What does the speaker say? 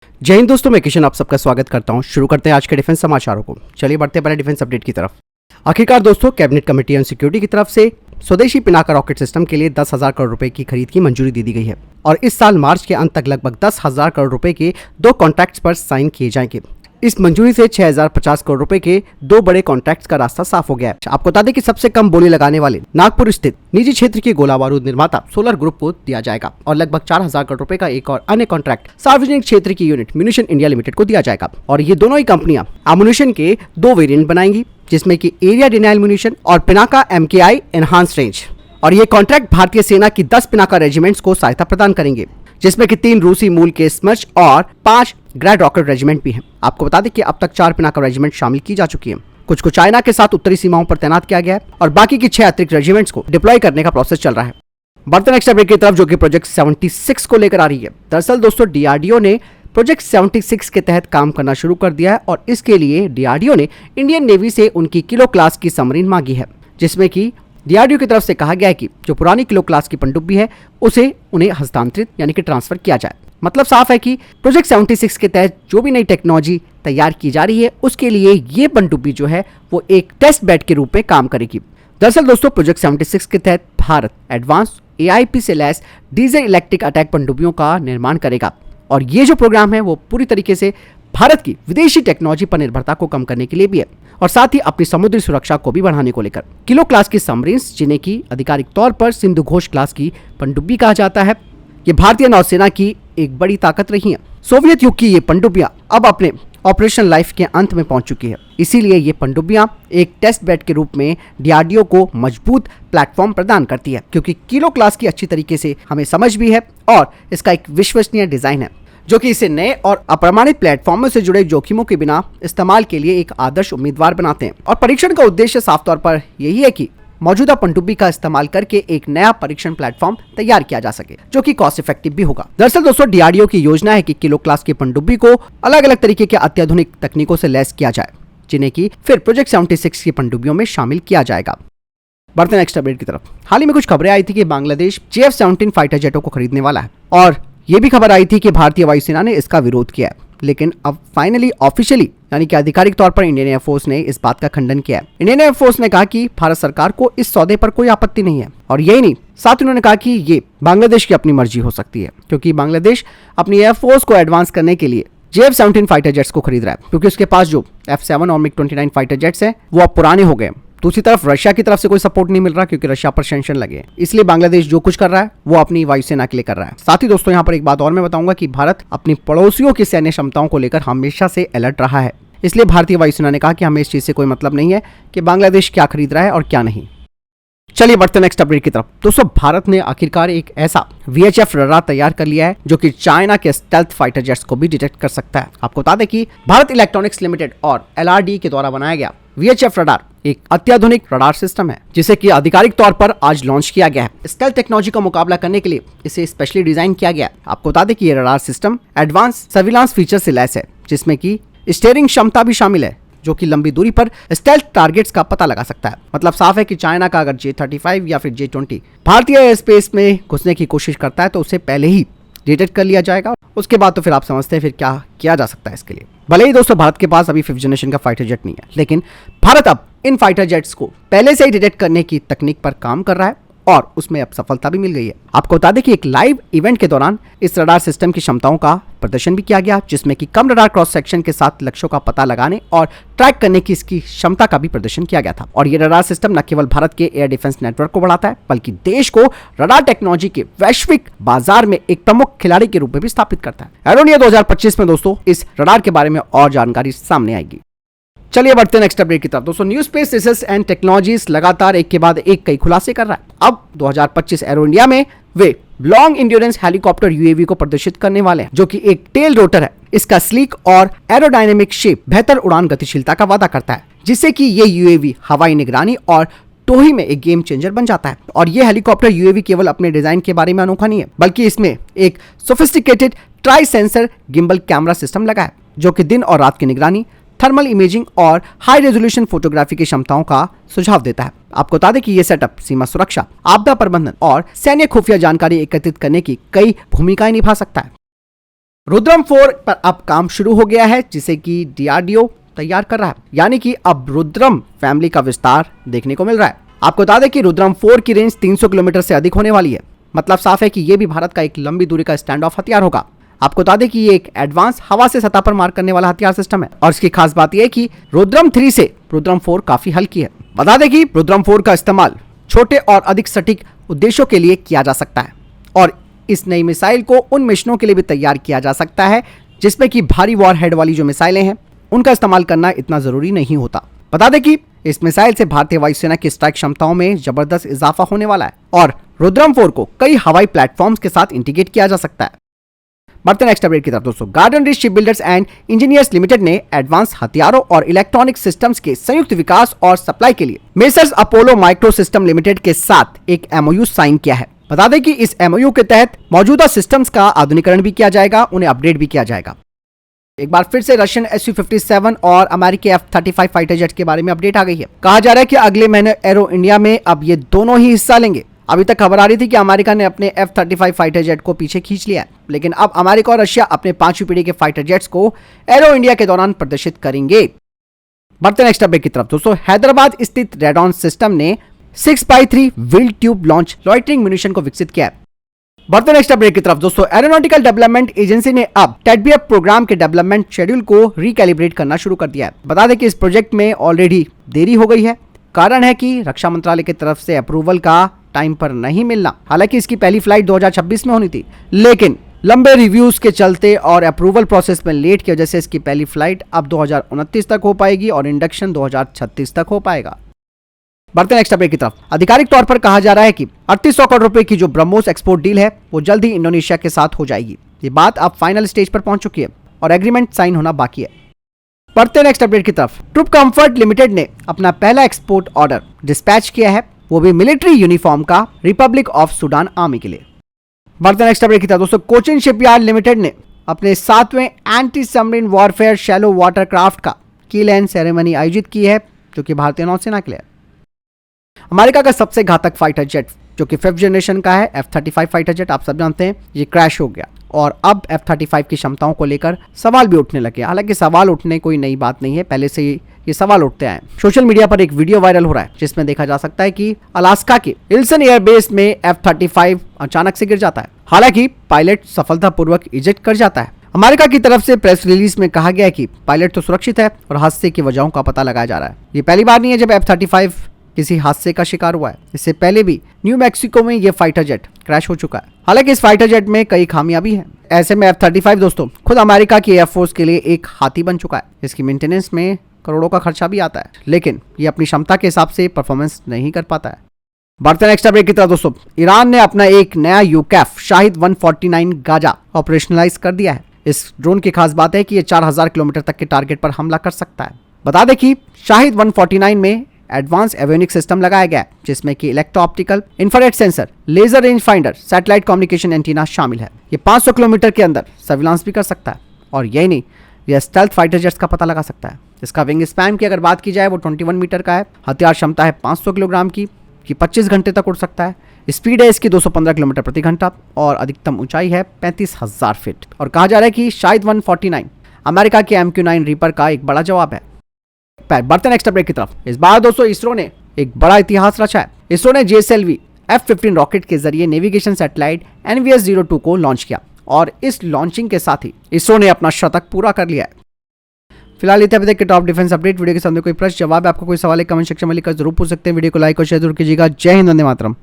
जय हिंद दोस्तों, मैं किशन आप सबका स्वागत करता हूं। शुरू करते हैं आज के डिफेंस समाचारों को। चलिए बढ़ते हैं पहले डिफेंस अपडेट की तरफ। आखिरकार दोस्तों, कैबिनेट कमेटी ऑन सिक्योरिटी की तरफ से स्वदेशी पिनाका रॉकेट सिस्टम के लिए 10,000 करोड़ रुपए की खरीद की मंजूरी दे दी गई है और इस साल मार्च के अंत तक लगभग 10,000 करोड़ रुपए के 2 कॉन्ट्रैक्ट्स पर साइन किए जाएंगे। इस मंजूरी से 6,050 करोड़ रुपए के 2 बड़े कॉन्ट्रैक्ट्स का रास्ता साफ हो गया है। आपको बता दें कि सबसे कम बोली लगाने वाले नागपुर स्थित निजी क्षेत्र के गोला बारूद निर्माता सोलर ग्रुप को दिया जाएगा और लगभग 4,000 करोड़ रुपए का एक और अन्य कॉन्ट्रैक्ट सार्वजनिक क्षेत्र की यूनिट म्यूनिशन इंडिया लिमिटेड को दिया जाएगा। और ये दोनों ही कंपनियां एमुनिशन के 2 वेरिएंट बनाएंगी, जिसमें की एरिया डिनाइल म्यूनिशन और पिनाका MKI एनहांस रेंज। और ये कॉन्ट्रैक्ट भारतीय सेना की 10 पिनाका रेजिमेंट्स को सहायता प्रदान करेंगे, जिसमें कि 3 रूसी मूल के स्मर्च और 5 ग्रैड रॉकेट रेजिमेंट भी हैं। आपको बता दें कि अब तक 4 पिनाका रेजिमेंट शामिल की जा चुकी है। कुछ को चाइना के साथ उत्तरी सीमाओं पर तैनात किया गया है और बाकी की 6 अतिरिक्त रेजिमेंट्स को डिप्लॉय करने का प्रोसेस चल रहा है। बढ़ते नेक्स्ट अपडेट की तरफ, जो कि प्रोजेक्ट 76 को लेकर आ रही है। दरअसल दोस्तों, DRDO ने प्रोजेक्ट 76 के तहत काम करना शुरू कर दिया है और इसके लिए DRDO ने इंडियन नेवी से उनकी किलो क्लास की सबमरीन मांगी है, जिसमें कि DRDO की तरफ से कहा गया है कि जो पुरानी किलो क्लास की पनडुब्बी है उसे उन्हें हस्तांतरित यानी कि ट्रांसफर किया जाए। मतलब साफ है कि प्रोजेक्ट 76 के तहत जो भी नई टेक्नोलॉजी तैयार की जा रही है उसके लिए ये पनडुब्बी जो है वो एक टेस्ट बेड के रूप में काम करेगी। दरअसल दोस्तों, प्रोजेक्ट 76 के तहत भारत एडवांस AIP से लैस डीजल इलेक्ट्रिक अटैक पनडुब्बियों का निर्माण करेगा और ये जो प्रोग्राम है वो पूरी तरीके से भारत की विदेशी टेक्नोलॉजी पर निर्भरता को कम करने के लिए भी है और साथ ही अपनी समुद्री सुरक्षा को भी बढ़ाने को लेकर। किलो क्लास की सबमरीन्स, जिन्हें की आधिकारिक तौर पर सिंधु घोष क्लास की पनडुब्बी कहा जाता है, ये भारतीय नौसेना की एक बड़ी ताकत रही है। सोवियत युग की ये पनडुब्बियां अब अपने ऑपरेशन लाइफ के अंत में पहुंच चुकी है, इसीलिए ये पनडुब्बियां एक टेस्ट बेड के रूप में DRDO को मजबूत प्लेटफॉर्म प्रदान करती है, क्योंकि किलो क्लास की अच्छी तरीके से हमें समझ भी है और इसका एक विश्वसनीय डिजाइन है, जो कि इसे नए और अप्रमाणित प्लेटफॉर्मों से जुड़े जोखिमों के बिना इस्तेमाल के लिए एक आदर्श उम्मीदवार बनाते हैं। और परीक्षण का उद्देश्य साफ तौर पर यही है कि मौजूदा पनडुब्बी का इस्तेमाल करके एक नया परीक्षण प्लेटफॉर्म तैयार किया जा सके, जो कि कॉस्ट इफेक्टिव भी होगा। दरअसल दोस्तों, DRDO की योजना है कि किलो क्लास की पनडुब्बी को अलग अलग तरीके के अत्याधुनिक तकनीकों से लैस किया जाए, जिन्हें की फिर प्रोजेक्ट 76 की पनडुब्बियों में शामिल किया जाएगा। बढ़ते नेक्स्ट अपडेट की तरफ। हाल ही में कुछ खबरें आई थी कि बांग्लादेश JF-17 फाइटर जेटों को खरीदने वाला है और ये भी खबर आई थी कि भारतीय वायुसेना ने इसका विरोध किया है, लेकिन अब फाइनली ऑफिशियली यानी कि आधिकारिक तौर पर इंडियन एयरफोर्स ने इस बात का खंडन किया है। इंडियन एयरफोर्स ने कहा कि भारत सरकार को इस सौदे पर कोई आपत्ति नहीं है और यही नहीं, साथ उन्होंने कहा कि ये बांग्लादेश की अपनी मर्जी हो सकती है, क्योंकि बांग्लादेश अपनी एयरफोर्स को एडवांस करने के लिए JF-17 फाइटर जेट्स को खरीद रहा है, क्योंकि उसके पास जो F-7 और MiG-29 फाइटर जेट्स हैं वो अब पुराने हो गए। दूसरी तरफ रशिया की तरफ से कोई सपोर्ट नहीं मिल रहा, क्योंकि रशिया पर सैंक्शन लगे, इसलिए बांग्लादेश जो कुछ कर रहा है वो अपनी वायुसेना के लिए कर रहा है। साथ ही दोस्तों, यहाँ पर एक बात और मैं बताऊंगा कि भारत अपनी पड़ोसियों की सैन्य क्षमताओं को लेकर हमेशा से अलर्ट रहा है, इसलिए भारतीय वायुसेना ने कहा कि हमें इस चीज से कोई मतलब नहीं है कि बांग्लादेश क्या खरीद रहा है और क्या नहीं। चलिए बढ़ते नेक्स्ट अपडेट की तरफ। दोस्तों, भारत ने आखिरकार एक ऐसा VHF रडार तैयार कर लिया है जो कि चाइना के स्टेल्थ फाइटर जेट्स को भी डिटेक्ट कर सकता है। आपको बता दें कि भारत इलेक्ट्रॉनिक्स लिमिटेड और LRD के द्वारा बनाया गया VHF रडार एक अत्याधुनिक रडार सिस्टम है, जिसे कि आधिकारिक तौर पर आज लॉन्च किया गया है। स्टेल्थ टेक्नोलॉजी का मुकाबला करने के लिए इसे स्पेशली डिजाइन किया गया है। आपको बता दें कि ये radar system advance surveillance feature से लैस है, जिसमें कि स्टीयरिंग क्षमता भी शामिल है, जो कि लंबी दूरी पर स्टेल्थ टारगेट्स का पता लगा सकता है। मतलब साफ है कि चाइना का अगर J-35 या फिर J-20 भारतीय एयर स्पेस में घुसने की कोशिश करता है तो उसे पहले ही डिटेक्ट कर लिया जाएगा। उसके बाद तो फिर आप समझते हैं फिर क्या किया जा सकता है इसके लिए। भले ही दोस्तों भारत के पास अभी 5th जनरेशन का फाइटर जेट नहीं है, लेकिन भारत अब इन फाइटर जेट्स को पहले से ही डिटेक्ट करने की तकनीक पर काम कर रहा है और उसमें अब सफलता भी मिल गई है। आपको बता दें कि एक लाइव इवेंट के दौरान इस रडार सिस्टम की क्षमताओं का प्रदर्शन भी किया गया, जिसमें कि कम रडार क्रॉस सेक्शन के साथ लक्ष्यों का पता लगाने और ट्रैक करने की इसकी क्षमता का भी प्रदर्शन किया गया था। और ये रडार सिस्टम न केवल भारत के एयर डिफेंस नेटवर्क को बढ़ाता है, बल्कि देश को रडार टेक्नोलॉजी के वैश्विक बाजार में एक प्रमुख खिलाड़ी के रूप में भी स्थापित करता है। एरो इंडिया 2025 में दोस्तों इस रडार के बारे में और जानकारी सामने आएगी। चलिए बढ़ते हैं नेक्स्ट अपडेट की तरफ। दोस्तों, new space research and technologies लगातार एक के बाद एक कई खुलासे कर रहा है। अब 2025 एरो इंडिया में वे लॉन्ग इंड्योरेंस हेलीकॉप्टर UAV को प्रदर्शित करने वाले हैं, जो कि एक टेल रोटर है। इसका स्लीक और एरोडायनेमिक शेप बेहतर उड़ान गतिशीलता का वादा करता है, जिससे कि ये UAV हवाई निगरानी और टोही में एक गेम चेंजर बन जाता है। और ये हेलीकॉप्टर UAV केवल अपने डिजाइन के बारे में अनोखा नहीं है, बल्कि इसमें एक sophisticated try sensor gimbal camera system लगा है, जो कि दिन और रात की निगरानी, थर्मल इमेजिंग और हाई रेजोल्यूशन फोटोग्राफी की क्षमताओं का सुझाव देता है। आपको बता दें कि यह सेटअप सीमा सुरक्षा, आपदा प्रबंधन और सैन्य खुफिया जानकारी एकत्रित करने की कई भूमिकाएं निभा सकता है। रुद्रम 4 पर अब काम शुरू हो गया है, जिसे कि DRDO तैयार कर रहा है, यानी कि अब रुद्रम फैमिली का विस्तार देखने को मिल रहा है। आपको बता दें कि रुद्रम 4 की रेंज 300 किलोमीटर से अधिक होने वाली है। मतलब साफ है कि ये भी भारत का एक लंबी दूरी का स्टैंड ऑफ हथियार होगा। आपको बता दें कि ये एक एडवांस हवा से सतह पर मार करने वाला हथियार सिस्टम है और इसकी खास बात यह है कि रुद्रम 3 से रुद्रम 4 काफी हल्की है। बता दें कि रुद्रम 4 का इस्तेमाल छोटे और अधिक सटीक उद्देश्यों के लिए किया जा सकता है और इस नई मिसाइल को उन मिशनों के लिए भी तैयार किया जा सकता है जिसमें कि भारी वॉरहेड वाली जो मिसाइलें हैं उनका इस्तेमाल करना इतना जरूरी नहीं होता। बता दें कि इस मिसाइल से भारतीय वायुसेना की स्ट्राइक क्षमताओं में जबरदस्त इजाफा होने वाला है और रुद्रम 4 को कई हवाई प्लेटफॉर्म्स के साथ इंटीग्रेट किया जा सकता है। बढ़ते नेक्स्ट अपडेट की तरफ दोस्तों, garden rich ship builders and engineers limited ने एडवांस हथियारों और इलेक्ट्रॉनिक सिस्टम्स के संयुक्त विकास और सप्लाई के लिए messrs Apollo micro system limited के साथ एक MOU साइन किया है। बता दें कि इस MOU के तहत मौजूदा सिस्टम्स का आधुनिकीकरण भी किया जाएगा, उन्हें अपडेट भी किया जाएगा। एक बार फिर से रशियन Su-57 और अमेरिकी F-35 फाइटर जेट के बारे में अपडेट आ गई है। कहा जा रहा है कि अगले महीने एरो इंडिया में अब ये दोनों ही हिस्सा लेंगे। अभी तक खबर आ रही थी कि अमेरिका ने अपने F-35 फाइटर जेट को पीछे खींच लिया है, लेकिन अब अमेरिका और रशिया अपने 5वीं पीढ़ी के फाइटर जेट्स को एरो इंडिया के दौरान प्रदर्शित करेंगे। बढ़ते नेक्स्ट अपडेट की तरफ दोस्तों, हैदराबाद स्थित रेडॉन सिस्टम ने 6x3 wheel tube launch loitering munition को विकसित किया है। बढ़ते नेक्स्ट अपडेट की तरफ दोस्तों, एरोनॉटिकल डेवलपमेंट एजेंसी ने अब TEDBF प्रोग्राम के डेवलपमेंट शेड्यूल को रिकैलिब्रेट करना शुरू कर दिया है। बता दें कि इस प्रोजेक्ट में ऑलरेडी देरी हो गई है। कारण है कि रक्षा मंत्रालय की तरफ से अप्रूवल का टाइम पर नहीं मिलना। हालांकि इसकी पहली फ्लाइट 2026 में होनी थी, लेकिन लंबे रिव्यूज के चलते और अप्रूवल प्रोसेस में लेट की वजह से इसकी पहली फ्लाइट अब 2029 तक हो पाएगी और इंडक्शन 2036 तक हो पाएगा। बढ़ते नेक्स्ट अपडेट की तरफ, आधिकारिक तौर पर कहा जा रहा है कि 3800 करोड़ रुपए की जो ब्रह्मोस एक्सपोर्ट डील है वो जल्द ही इंडोनेशिया के साथ हो जाएगी। ये बात अब फाइनल स्टेज पर पहुंच चुकी है और एग्रीमेंट साइन होना बाकी है। बढ़ते नेक्स्ट अपडेट की तरफ, ट्रूप कंफर्ट लिमिटेड ने अपना पहला एक्सपोर्ट ऑर्डर डिस्पैच किया है, वो भी मिलिट्री यूनिफॉर्म का रिपब्लिक ऑफ सूडान आर्मी के लिए। बढ़ते नेक्स्ट अपडेट की तरफ दोस्तों, कोचिन शिपयार्ड लिमिटेड ने अपने 7वें anti submarine warfare shallow water craft का की लैंड सेरेमनी आयोजित की है, जो कि भारतीय नौसेना के लिए। अमेरिका का सबसे घातक फाइटर जेट जो कि 5th जनरेशन का है F-35 फाइटर जेट, आप सब जानते हैं, ये क्रैश हो गया और अब F-35 की क्षमताओं को लेकर सवाल भी उठने लगे। हालांकि सवाल उठने कोई नई बात नहीं है, पहले से ही ये सवाल उठते आए। सोशल मीडिया पर एक वीडियो वायरल हो रहा है जिसमें देखा जा सकता है कि अलास्का के विल्सन एयरबेस में F-35 अचानक से गिर जाता है। हालांकि पायलट सफलतापूर्वक इजेक्ट कर जाता है। अमेरिका की तरफ से प्रेस रिलीज में कहा गया है कि पायलट तो सुरक्षित है और हादसे की वजहों का पता लगाया जा रहा है। ये पहली बार नहीं है जब F-35 किसी हादसे का शिकार हुआ है। इससे पहले भी न्यू मैक्सिको में यह फाइटर जेट क्रैश हो चुका है। हालांकि इस फाइटर जेट में कई खामियां भी हैं। ऐसे में F-35 दोस्तों खुद अमेरिका की एयरफोर्स के लिए एक हाथी बन चुका है। इसकी मेंटेनेंस में करोड़ों का खर्चा भी आता है, लेकिन ये अपनी क्षमता के हिसाब से परफॉर्मेंस नहीं कर पाता है। बढ़ते नेक्स्ट अपडेट की तरफ दोस्तों, ईरान ने अपना एक नया UCAF शाहिद 149 गाजा ऑपरेशनलाइज कर दिया है। इस ड्रोन की खास बात है कि ये 4000 किलोमीटर तक के टारगेट पर हमला कर सकता है। बता दें कि शाहिद 149 में एडवांस एवियोनिक्स सिस्टम लगाया गया है, जिसमें कि electro optical, infrared sensor, laser range finder, satellite communication antenna शामिल है। ये 500 किलोमीटर के अंदर सर्विलांस भी कर सकता है और यही नहीं, यह स्टेल्थ फाइटर जेट्स का पता लगा सकता है। इसका विंग स्पैन की अगर बात की जाए वो 21 मीटर का है। हथियार क्षमता है 500 किलोग्राम की, 25 घंटे तक उड़ सकता है। स्पीड है इसकी 215 किलोमीटर प्रति घंटा और अधिकतम ऊंचाई है 35,000 फीट। और कहा जा रहा है कि शाहिद 149 अमेरिका के MQ-9 रीपर का एक बड़ा जवाब है। बढ़ते नेक्स्ट अपडेट की तरफ, इस बार दोस्तों इसरो ने एक बड़ा इतिहास रचा है। इसरो ने JSLV F-15 रॉकेट के जरिए नेविगेशन सैटेलाइट NVS-02 को लॉन्च किया और इस लॉन्चिंग के साथ ही इसरो ने अपना शतक पूरा कर लिया है। फिलहाल इतने अभी तक के टॉप डिफेंस अपडेट। वीडियो के सामने कोई प्रश्न जवाब है, आपको कोई सवाल है, कमेंट सेक्शन में लिखकर जरूर पूछ सकते हैं। वीडियो को लाइक और शेयर जरूर कीजिएगा। जय हिंद, वंदे मातरम।